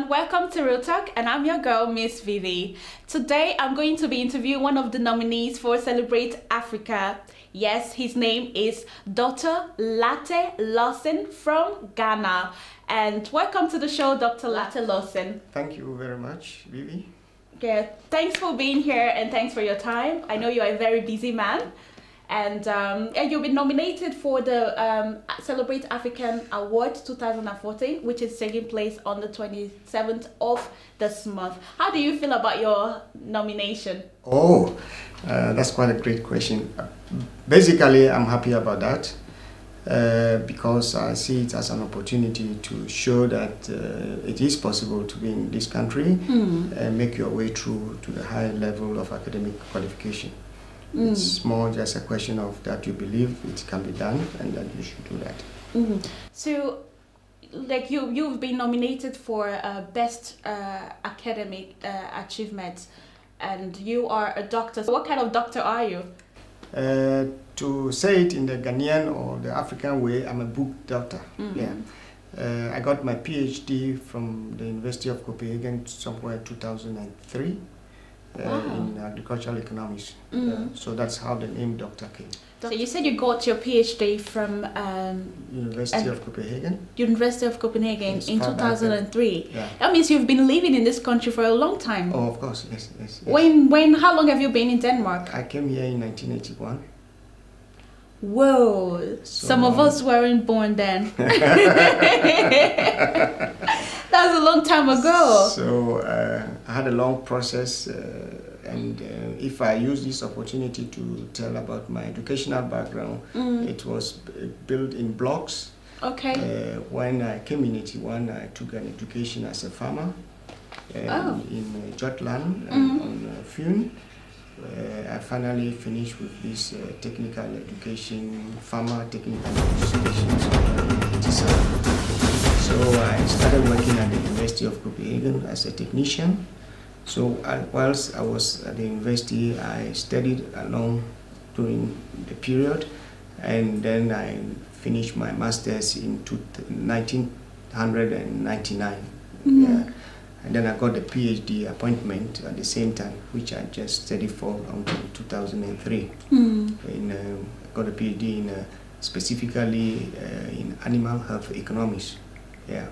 everyone, welcome to Realtalk, and I'm your girl, Miss Vivi. Today, I'm going to be interviewing one of the nominees for Celebrate Africa. Yes, his name is Dr. Lartey Lawson from Ghana. And welcome to the show, Dr. Lartey Lawson. Thank you very much, Vivi. Yeah, thanks for being here and thanks for your time. I know you're a very busy man. And you've been nominated for the Celebrate African Award 2014, which is taking place on the 27th of this month. How do you feel about your nomination? Oh, that's quite a great question. Basically, I'm happy about that because I see it as an opportunity to show that it is possible to be in this country and make your way through to the high level of academic qualification. It's more just a question of that you believe it can be done and that you should do that. So, like you've been nominated for best academic achievement, and you are a doctor. So what kind of doctor are you? To say it in the Ghanaian or the African way, I'm a book doctor. Yeah. I got my PhD from the University of Copenhagen somewhere 2003. In agricultural economics. So that's how the name doctor came. So you said you got your PhD from University of Copenhagen. University of Copenhagen in 2003. Yeah. That means you've been living in this country for a long time. Oh, of course, yes. How long have you been in Denmark? I came here in 1981. Whoa, so some of us weren't born then. That was a long time ago. So I had a long process and if I use this opportunity to tell about my educational background, it was built in blocks. Okay. When I came in 81, I took an education as a farmer in Jutland on Fune. I finally finished with this technical education, farmer technical education. So I started working at the University of Copenhagen as a technician. So whilst I was at the university, I studied along during the period, and then I finished my master's in 1999. Yeah. And then I got the PhD appointment at the same time, which I just studied for until 2003. I got a PhD in specifically in animal health economics. Yeah,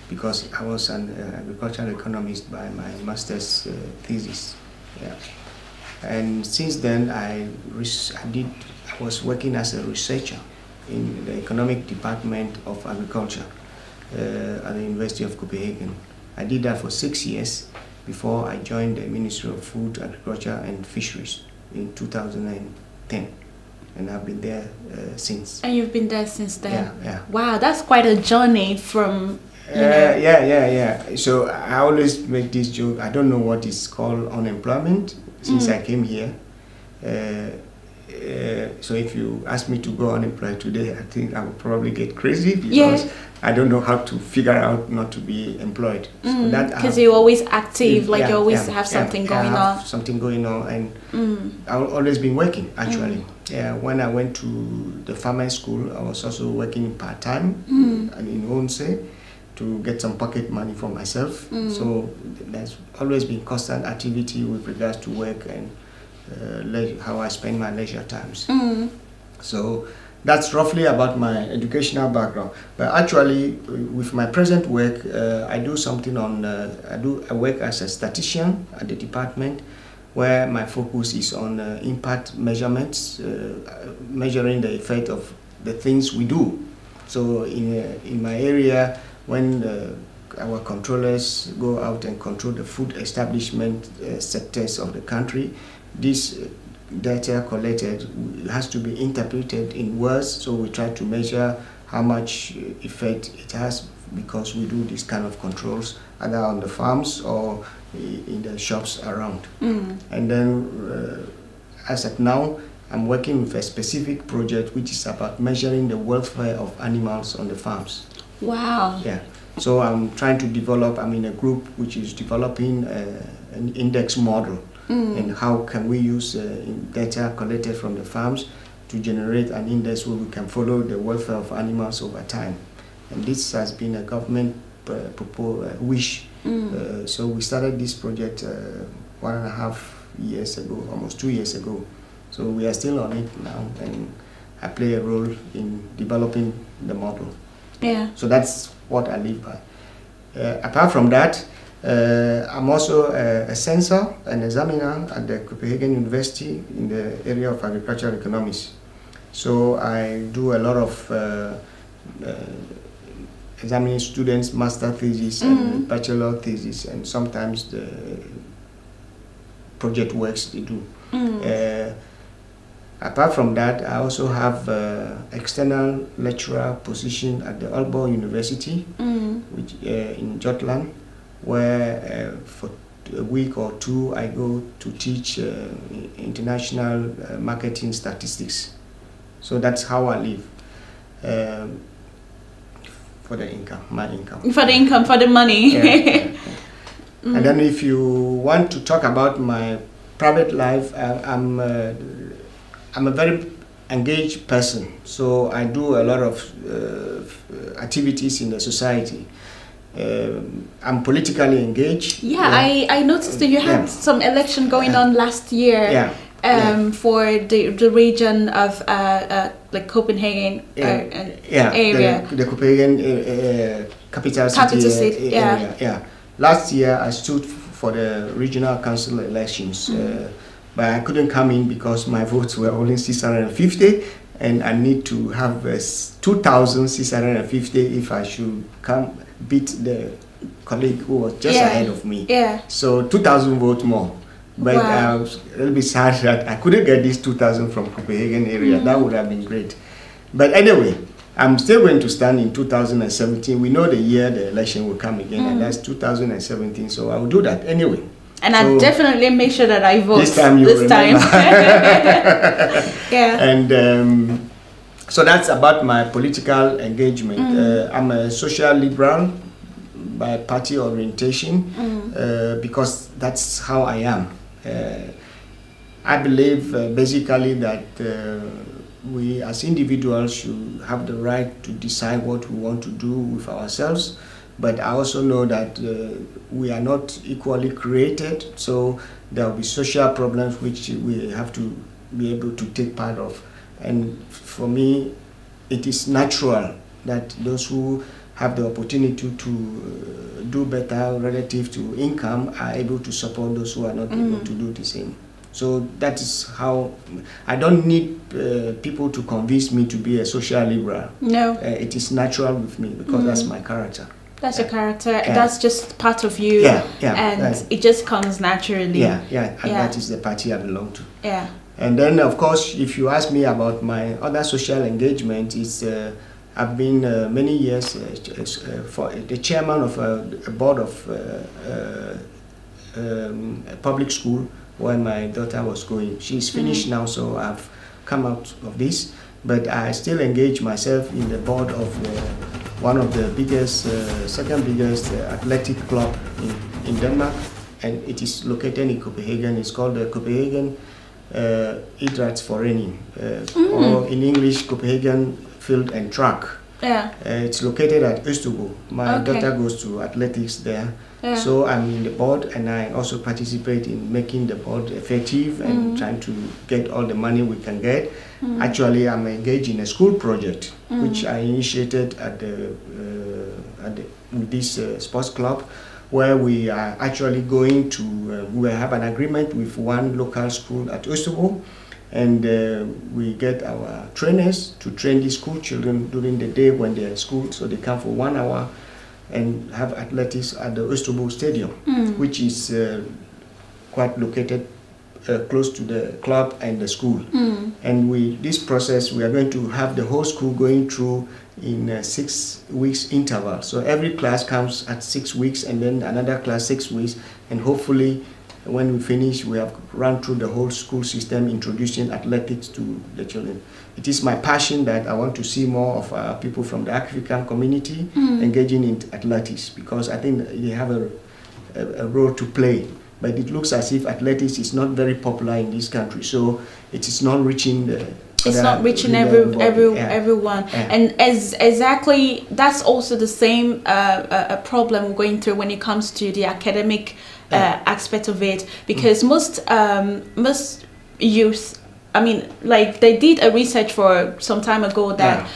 because I was an agricultural economist by my master's thesis. Yeah, and since then I was working as a researcher in the economic department of agriculture at the University of Copenhagen. I did that for 6 years before I joined the Ministry of Food, Agriculture and Fisheries in 2010. And I've been there since. And you've been there since then? Yeah. Wow, that's quite a journey from, Yeah. So I always make this joke. I don't know what is called unemployment since I came here. So if you ask me to go unemployed today, I think I would probably get crazy because I don't know how to figure out not to be employed. Because you're always active, you always have something going on. Something going on, and I've always been working actually. When I went to the farming school, I was also working part-time in Onse to get some pocket money for myself. So there's always been constant activity with regards to work and how I spend my leisure times. So that's roughly about my educational background. But actually, with my present work, I do something on. I work as a statistician at the department, where my focus is on impact measurements, measuring the effect of the things we do. So in my area, when our controllers go out and control the food establishment sectors of the country, this data collected has to be interpreted in words, so we try to measure how much effect it has because we do this kind of controls either on the farms or in the shops around. And then as at now, I'm working with a specific project which is about measuring the welfare of animals on the farms. Wow. Yeah. So I'm trying to develop, I'm in a group which is developing an index model. And how can we use data collected from the farms to generate an index where we can follow the welfare of animals over time. And this has been a government wish. So we started this project 1.5 years ago, almost 2 years ago. So we are still on it now, and I play a role in developing the model. Yeah. So that's what I live by. Apart from that, I'm also a censor and examiner at the Copenhagen University in the area of agricultural economics. So I do a lot of examining students' master thesis and bachelor thesis, and sometimes the project works they do. Apart from that, I also have external lecturer position at the Aalborg University, which in Jutland, where for a week or two I go to teach international marketing statistics. So that's how I live. For the income, my income. For the income, for the money. Yeah. And then if you want to talk about my private life, I'm a very engaged person. So I do a lot of activities in the society. I'm politically engaged. Yeah, I noticed that you had some election going on last year. For the region of like Copenhagen area. The Copenhagen capital city area. Last year I stood for the regional council elections, but I couldn't come in because my votes were only 650, and I need to have 2,650 if I should come beat the colleague who was just ahead of me. So 2,000 votes more. But I was a little bit sad that I couldn't get this 2,000 from Copenhagen area. That would have been great. But anyway, I'm still going to stand in 2017. We know the year the election will come again, and that's 2017. So I will do that anyway. And I'll definitely make sure that I vote this time. And so that's about my political engagement. I'm a social liberal by party orientation, because that's how I am. I believe basically that we as individuals should have the right to decide what we want to do with ourselves, but I also know that we are not equally created, so there will be social problems which we have to be able to take part of. And for me, it is natural that those who have the opportunity to do better relative to income are able to support those who are not able to do the same. So that is how I don't need people to convince me to be a social liberal. No, it is natural with me because that's my character. That's your character. That's just part of you. And it just comes naturally. And that is the party I belong to. And then, of course, if you ask me about my other social engagement, it's I've been many years for the chairman of a board of a public school where my daughter was going. She's finished now, so I've come out of this. But I still engage myself in the board of one of the biggest, second biggest athletic club in Denmark, and it is located in Copenhagen. It's called the Copenhagen Idrætsforening, or in English, Copenhagen Field and Track. It's located at Østerbro. My daughter goes to athletics there. So I'm in the board, and I also participate in making the board effective and trying to get all the money we can get. Actually, I'm engaged in a school project, which I initiated with this sports club, where we are actually going to, we have an agreement with one local school at Østerbro, and we get our trainers to train the school children during the day when they're at school, so they come for 1 hour and have athletics at the Østerbro Stadium, which is quite located close to the club and the school. And this process, we are going to have the whole school going through in a 6 weeks interval. So every class comes at 6 weeks, and then another class 6 weeks, and hopefully when we finish, we have run through the whole school system, introducing athletics to the children. It is my passion that I want to see more of people from the African community engaging in athletics, because I think they have a role to play. But it looks as if athletics is not very popular in this country, so it is not reaching it's not reaching everyone. And exactly, that's also the same a problem we're going through when it comes to the academic aspect of it, because most youth, I mean, like they did a research for some time ago that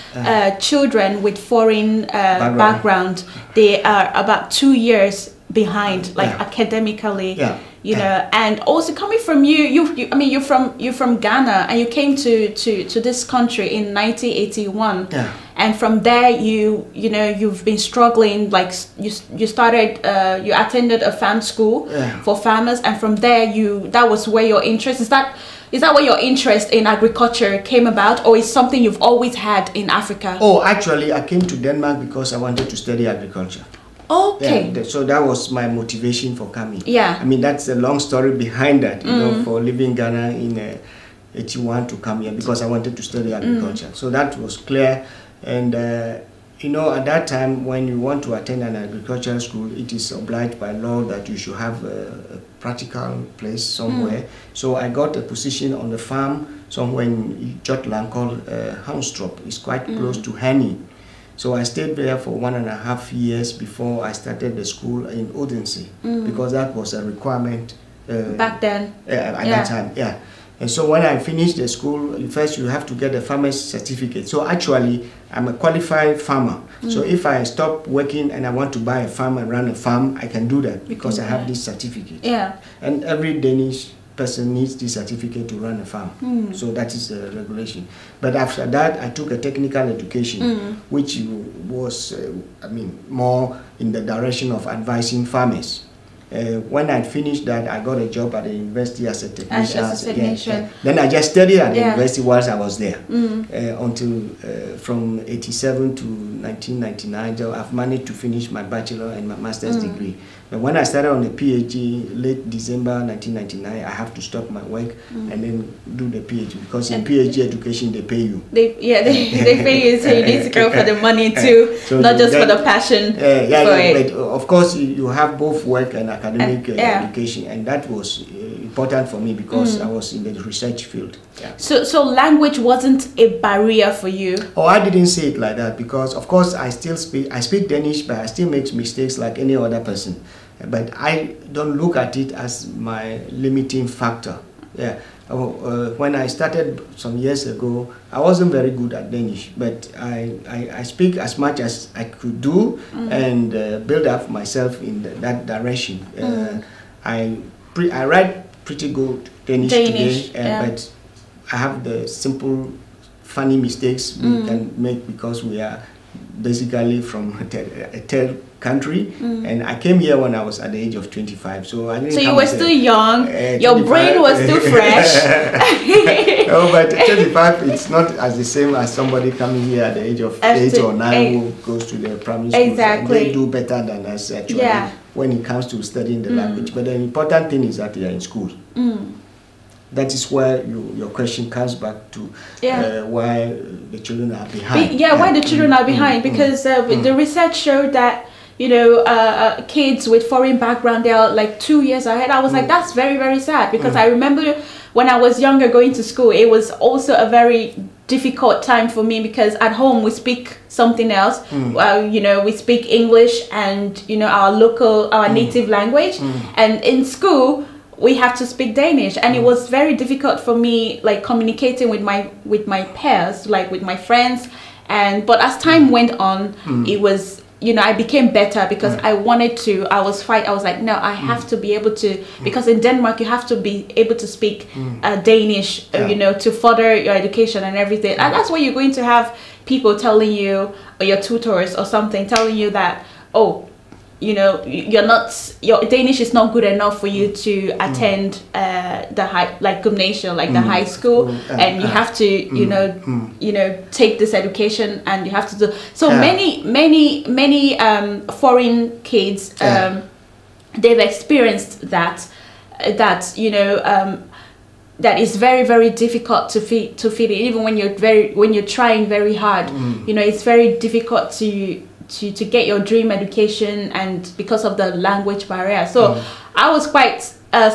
children with foreign background, they are about 2 years behind, like academically, you know. And also coming from you, I mean, you're from Ghana, and you came to this country in 1981, and from there you know you've been struggling. Like you started, you attended a farm school for farmers, and from there that was where your interest is that where your interest in agriculture came about, or is something you've always had in Africa? Oh, actually, I came to Denmark because I wanted to study agriculture. Okay. Yeah, so that was my motivation for coming. Yeah. I mean, that's a long story behind that, you know, for leaving Ghana in 81 to come here, because I wanted to study agriculture. So that was clear. And, you know, at that time, when you want to attend an agricultural school, it is obliged by law that you should have a practical place somewhere. So I got a position on the farm somewhere in Jutland called Hamstrup. It's quite close to Henny. So I stayed there for 1.5 years before I started the school in Odense, because that was a requirement back then. At that time, And so when I finished the school, first you have to get a farmer's certificate. So actually, I'm a qualified farmer. So if I stop working and I want to buy a farm and run a farm, I can do that because I have this certificate. Yeah. And every Danish person needs this certificate to run a farm. So that is the regulation. But after that, I took a technical education, which was, I mean, more in the direction of advising farmers. When I finished that, I got a job at the university as a technician. Then I just studied at the university whilst I was there until from 87 to 1999. So I've managed to finish my bachelor and my master's degree. But when I started on the PhD late December 1999, I have to stop my work and then do the PhD, because in PhD education they pay you. They pay you, so you need to go for the money too, so not just for the passion. But of course you have both work and academic education, and that was important for me because I was in the research field. So language wasn't a barrier for you? Oh, I didn't say it like that, because of course I speak Danish, but I still make mistakes like any other person. But I don't look at it as my limiting factor. When I started some years ago, I wasn't very good at Danish, but I speak as much as I could do and build up myself in that direction. I write pretty good Danish today, but I have the simple, funny mistakes we can make because we are basically from a third country, and I came here when I was at the age of 25. So I didn't. So you were still young. Your brain was still fresh. No, but 25, it's not as the same as somebody coming here at the age of 8 or 9 who goes to the primary school. Exactly. They do better than us actually when it comes to studying the language. But the important thing is that they are in school. That is where your question comes back to why the children are behind. Why the children are behind, because the research showed that, you know, kids with foreign background, they are like 2 years ahead. I was like, that's very, very sad, because I remember when I was younger going to school, it was also a very difficult time for me, because at home we speak something else. You know, we speak English and, you know, our native language, and in school we have to speak Danish, and it was very difficult for me, like communicating with my peers, like with my friends. But as time went on, it was, you know, I became better, because I was like, no, I have to be able to, because in Denmark you have to be able to speak Danish, you know, to further your education and everything. And that's where you're going to have people telling you, or your tutors or something telling you that, oh, you know, your Danish is not good enough for you to attend the gymnasium, like the high school, and you have to, you know, take this education, and you have to do. So many foreign kids, they've experienced that, you know, that is very, very difficult to fit in. Even when you're trying very hard, you know, it's very difficult to get your dream education, and because of the language barrier. So I was quite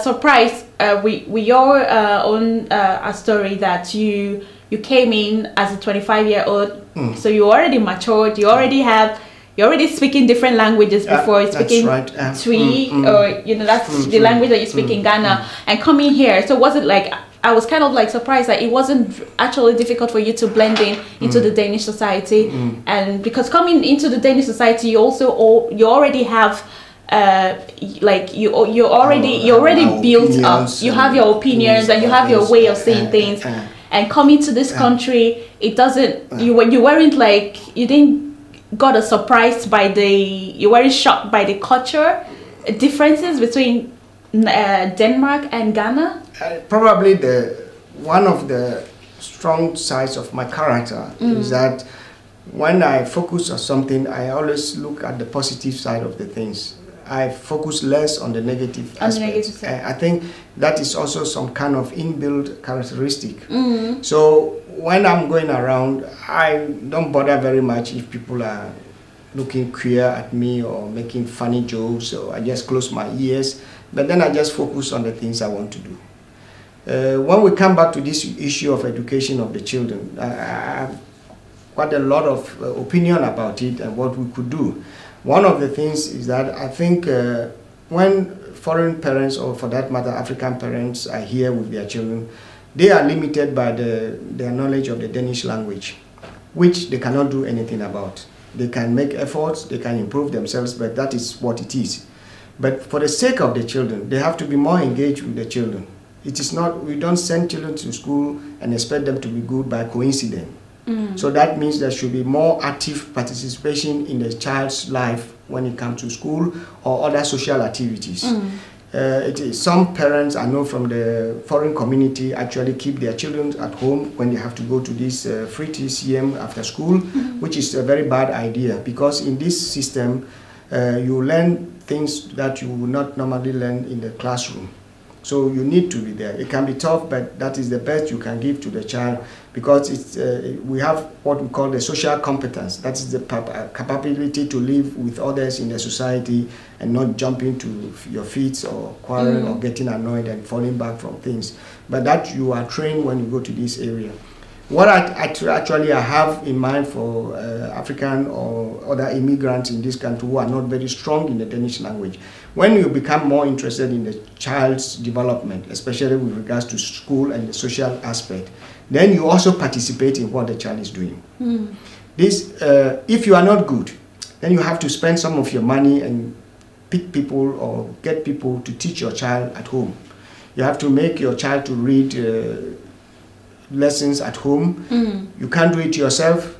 surprised with your own story that you you came in as a 25-year-old, so you already matured, you're already speaking different languages before, speaking Twi, or that's the language that you speak in Ghana, and coming here. So was it like, I was kind of like surprised that it wasn't actually difficult for you to blend in into the Danish society, and because coming into the Danish society, you already have like you're already built up. You have your opinions and you have your way of saying things. And coming to this country, it doesn't. You weren't like, you didn't got a surprised by you weren't shocked by the culture differences between Denmark and Ghana. Probably one of the strong sides of my character is that when I focus on something, I always look at the positive side of the things. I focus less on the negative aspects. I think that is also some kind of inbuilt characteristic. So when I'm going around, I don't bother very much if people are looking queer at me or making funny jokes, so I just close my ears, but then I just focus on the things I want to do. When we come back to this issue of education of the children, I have quite a lot of opinion about it and what we could do. One of the things is that I think when foreign parents, or for that matter African parents, are here with their children, they are limited by their knowledge of the Danish language, which they cannot do anything about. They can make efforts, they can improve themselves, but that is what it is. But for the sake of the children, they have to be more engaged with the children. It is not, we don't send children to school and expect them to be good by coincidence. So that means there should be more active participation in the child's life when it comes to school or other social activities. Some parents I know from the foreign community actually keep their children at home when they have to go to this free TCM after school, which is a very bad idea, because in this system you learn things that you would not normally learn in the classroom. So you need to be there. It can be tough, but that is the best you can give to the child, because we have what we call the social competence. That is the capability to live with others in the society and not jump into your feet or quarrel or getting annoyed and falling back from things. But that you are trained when you go to this area. What I have in mind for African or other immigrants in this country who are not very strong in the Danish language, when you become more interested in the child's development, especially with regards to school and the social aspect, then you also participate in what the child is doing. If you are not good, then you have to spend some of your money and pick people or get people to teach your child at home. You have to make your child to read lessons at home. You can't do it yourself.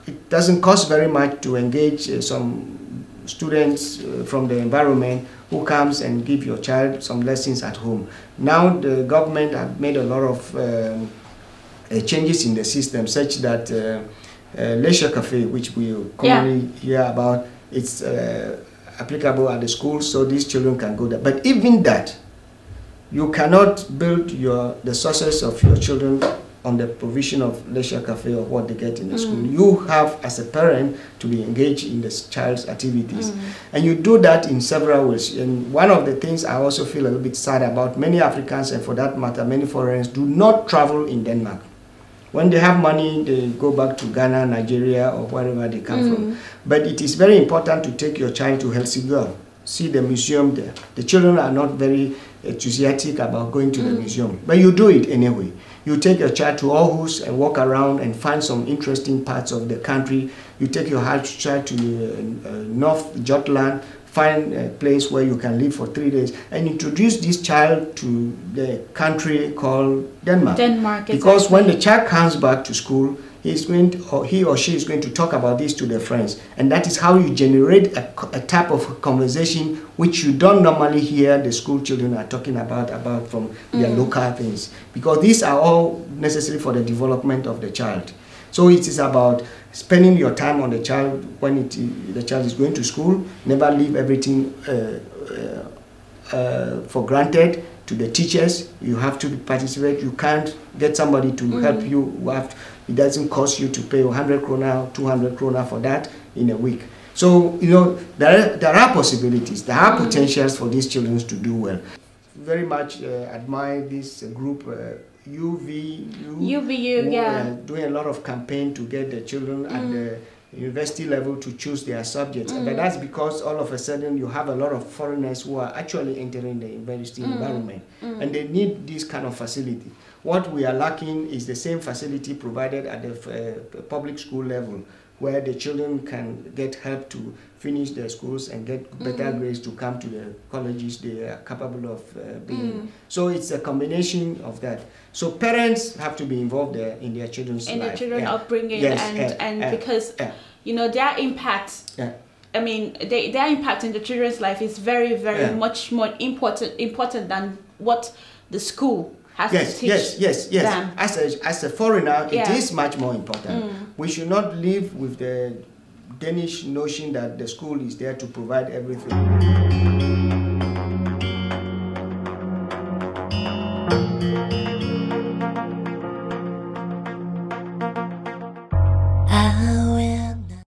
It doesn't cost very much to engage some students from the environment who comes and give your child some lessons at home. Now the government have made a lot of changes in the system, such that leisure cafe, which we commonly hear about, it's applicable at the school, so these children can go there. But even that, you cannot build the success of your children on the provision of leisure cafe or what they get in the school. You have, as a parent, to be engaged in the child's activities. And you do that in several ways. And one of the things I also feel a little bit sad about, many Africans, and for that matter, many foreigners, do not travel in Denmark. When they have money, they go back to Ghana, Nigeria, or wherever they come from. But it is very important to take your child to Helsingør, see the museum there. The children are not very enthusiastic about going to the museum, but you do it anyway. You take your child to Aarhus and walk around and find some interesting parts of the country. You take your child to North Jutland, find a place where you can live for 3 days, and introduce this child to the country called Denmark. Because when the child comes back to school, he or she is going to talk about this to their friends, and that is how you generate a type of conversation which you don't normally hear the school children are talking about from their local things, because these are all necessary for the development of the child. So it is about spending your time on the child when the child is going to school. Never leave everything for granted to the teachers. You have to participate. You can't get somebody to help you. It doesn't cost you to pay 100 krona, 200 krona for that in a week. So, there are possibilities. There are potentials for these children to do well. Very much admire this group, UVU, who yeah. are doing a lot of campaign to get the children at the university level to choose their subjects. But that's because all of a sudden you have a lot of foreigners who are actually entering the university environment, and they need this kind of facility. What we are lacking is the same facility provided at the public school level, where the children can get help to finish their schools and get better grades to come to the colleges they are capable of being. So it's a combination of that. So parents have to be involved there in their children's life. In the children upbringing, yes, and because you know their impact. I mean, their impact in the children's life is very, very much more important than what the school has to teach them. As a foreigner, it is much more important. We should not live with the Danish notion that the school is there to provide everything.